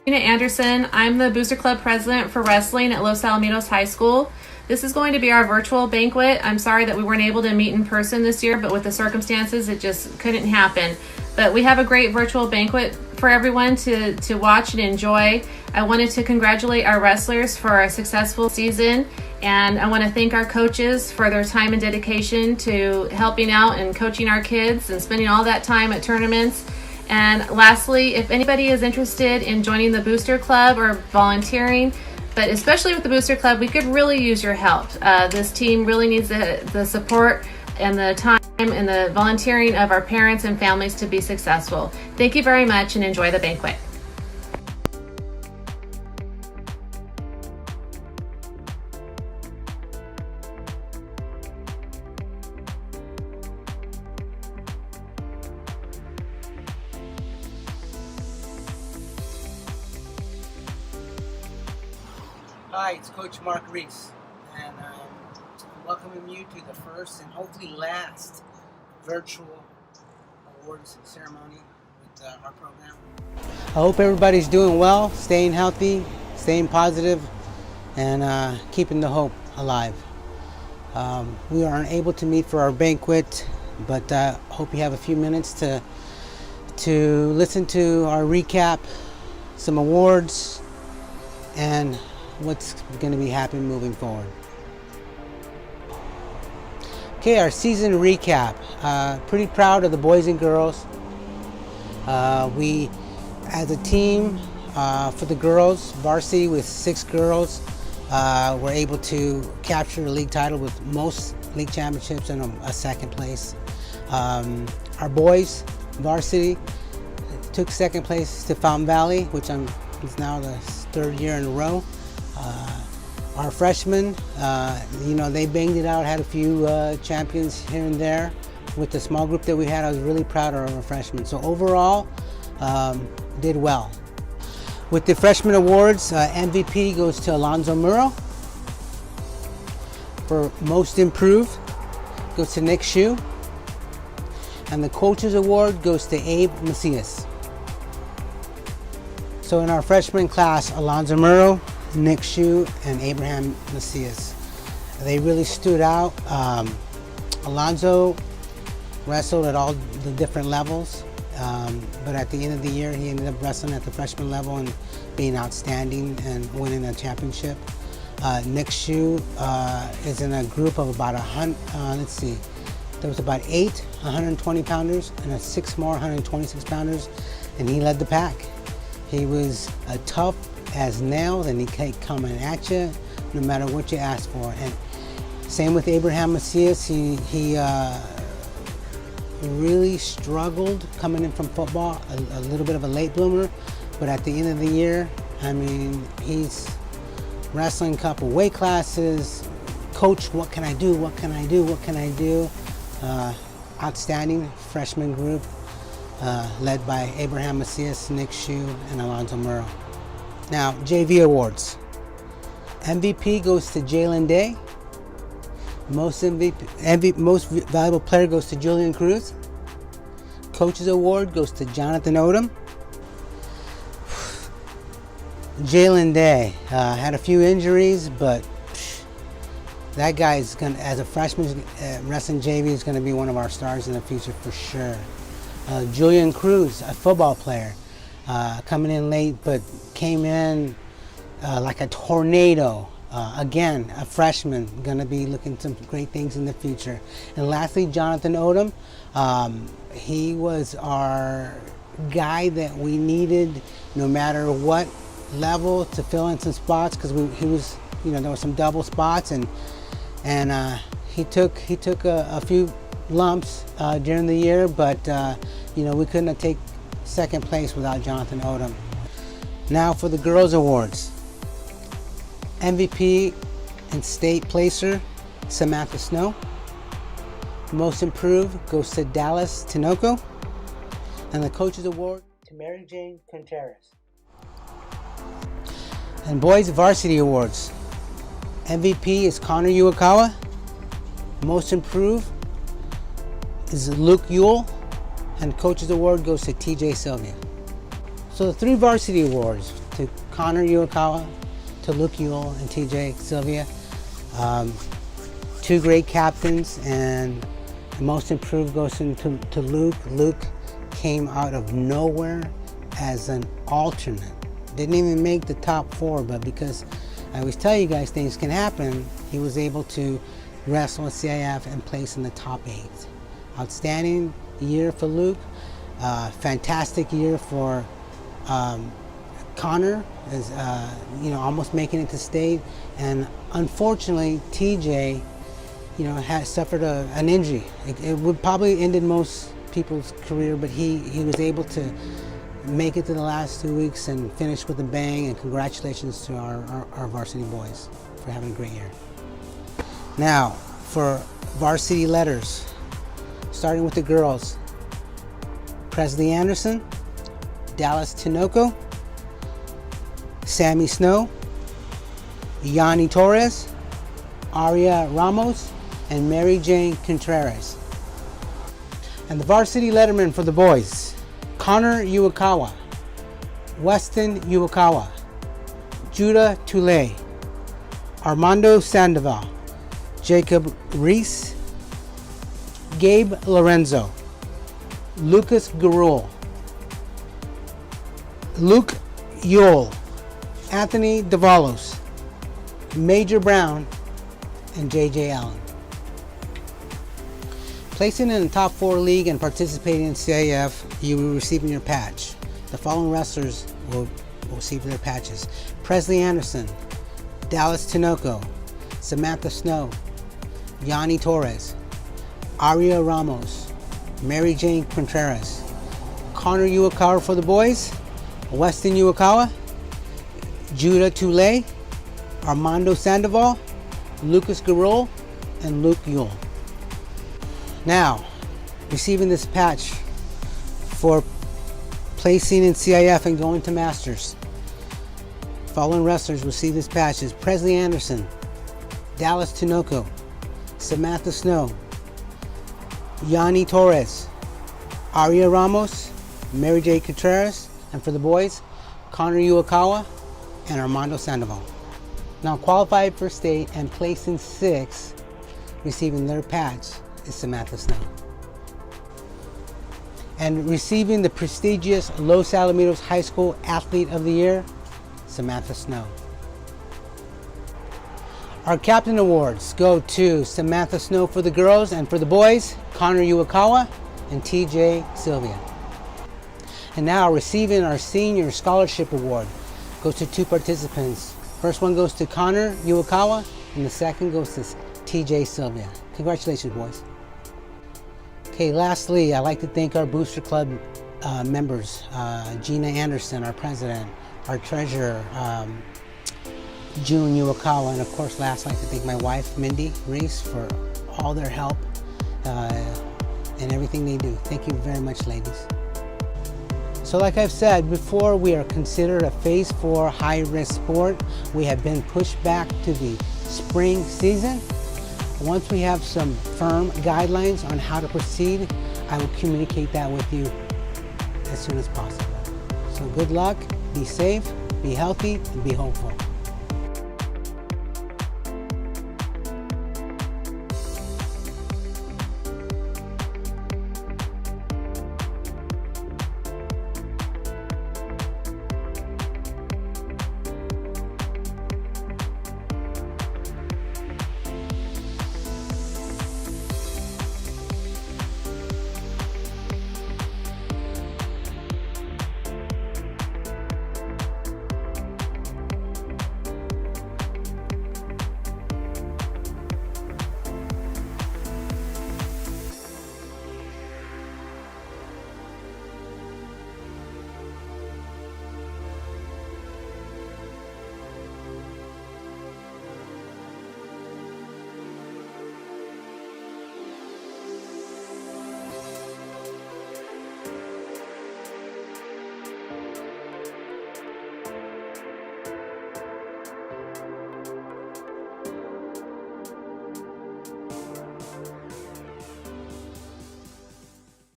Anderson. I'm the Booster Club president for wrestling at Los Alamitos High School. This is going to be our virtual banquet. I'm sorry that we weren't able to meet in person this year, but with the circumstances, it just couldn't happen. But we have a great virtual banquet for everyone to watch and enjoy. I wanted to congratulate our wrestlers for a successful season, and I want to thank our coaches for their time and dedication to helping out and coaching our kids and spending all that time at tournaments. And lastly, if anybody is interested in joining the Booster Club or volunteering, but especially with the Booster Club, we could really use your help. This team really needs the support and the time and the volunteering of our parents and families to be successful. Thank you very much and enjoy the banquet. Hi, it's Coach Mark Reese, and I'm welcoming you to the first and hopefully last virtual awards ceremony with our program. I hope everybody's doing well, staying healthy, staying positive, and keeping the hope alive. We are unable to meet for our banquet, but hope you have a few minutes to listen to our recap, some awards, and what's going to be happening moving forward. Okay, our season recap. Pretty proud of the boys and girls. We, as a team, for the girls, varsity with 6 girls, were able to capture the league title with most league championships and a second place. Our boys, varsity, took second place to Fountain Valley, which is now the 3rd year in a row. Our freshmen, they banged it out, had a few champions here and there. With the small group that we had, I was really proud of our freshmen. So overall, did well. With the freshman awards, MVP goes to Alonzo Murrow. For most improved, goes to Nick Shue. And the coaches award goes to Abe Macias. So in our freshman class, Alonzo Murrow, Nick Shue, and Abraham Macias. They really stood out. Alonzo wrestled at all the different levels, but at the end of the year, he ended up wrestling at the freshman level and being outstanding and winning a championship. Nick Shue is in a group of about 100, there was about 8 120 pounders and 6 more 126 pounders, and he led the pack. He was tough as nails, and he kept coming at you no matter what you asked for. And same with Abraham Macias. He really struggled coming in from football, a little bit of a late bloomer, but at the end of the year, I mean, he's wrestling a couple weight classes. Coach, what can I do? What can I do? What can I do? Outstanding freshman group led by Abraham Macias, Nick Shue, and Alonzo Murrow. Now, JV awards. MVP goes to Jalen Day. Most valuable player goes to Julian Cruz. Coaches award goes to Jonathan Odom. Jalen Day had a few injuries, but that guy is going to, as a freshman wrestling JV, is going to be one of our stars in the future for sure. Julian Cruz, a football player, coming in late, but came in like a tornado. Again, a freshman, going to be looking some great things in the future. And lastly, Jonathan Odom. He was our guy that we needed no matter what level to fill in some spots, because he was, there were some double spots, and he took a few lumps during the year, but we couldn't have taken second place without Jonathan Odom. Now for the girls awards. MVP and state placer, Samantha Snow. Most improved goes to Dallas Tinoco. And the coaches award to Mary Jane Contreras. And boys varsity awards. MVP is Connor Uwakawa. Most improved is Luke Ewell. And coaches award goes to TJ Sylvia. So the 3 varsity awards Connor Uwakawa to Luke Yule and TJ Sylvia. Two great captains, and the most improved goes to Luke. Luke came out of nowhere as an alternate. Didn't even make the top 4, but because I always tell you guys things can happen, he was able to wrestle with CIF and place in the top 8. Outstanding year for Luke. Fantastic year for Connor, is almost making it to state, and unfortunately TJ, had suffered an injury. It would probably ended most people's career, but he was able to make it to the last 2 weeks and finish with a bang. And congratulations to our varsity boys for having a great year. Now for varsity letters, starting with the girls: Presley Anderson, Dallas Tinoco, Sammy Snow, Yanni Torres, Aria Ramos, and Mary Jane Contreras. And the varsity letterman for the boys: Connor Uwakawa, Weston Uwakawa, Judah Tulay, Armando Sandoval, Jacob Reese, Gabe Lorenzo, Lucas Garul, Luke Yule, Anthony Davalos, Major Brown, and JJ Allen. Placing in the top 4 league and participating in CIF, you will be receiving your patch. The following wrestlers will receive their patches: Presley Anderson, Dallas Tinoco, Samantha Snow, Yanni Torres, Aria Ramos, Mary Jane Contreras, Connor Uwakawa for the boys, Weston Uwakawa, Judah Tulay, Armando Sandoval, Lucas Garol, and Luke Yule. Now, receiving this patch for placing in CIF and going to Masters. Following wrestlers receive this patch is Presley Anderson, Dallas Tinoco, Samantha Snow, Yanni Torres, Aria Ramos, Mary J. Contreras, and for the boys, Connor Uwakawa and Armando Sandoval. Now qualified for state and placed in 6, receiving their patch, is Samantha Snow. And receiving the prestigious Los Alamitos High School Athlete of the Year, Samantha Snow. Our captain awards go to Samantha Snow for the girls, and for the boys, Connor Uwakawa and TJ Sylvia. And now receiving our senior scholarship award goes to 2 participants. First one goes to Connor Uwakawa, and the second goes to TJ Sylvia. Congratulations, boys. Okay, lastly, I'd like to thank our Booster Club members, Gina Anderson, our president, our treasurer, June Uwakawa, and of course, last, I'd like to thank my wife, Mindy Reese, for all their help and everything they do. Thank you very much, ladies. So like I've said before, we are considered a Phase 4 high-risk sport. We have been pushed back to the spring season. Once we have some firm guidelines on how to proceed, I will communicate that with you as soon as possible. So good luck, be safe, be healthy, and be hopeful.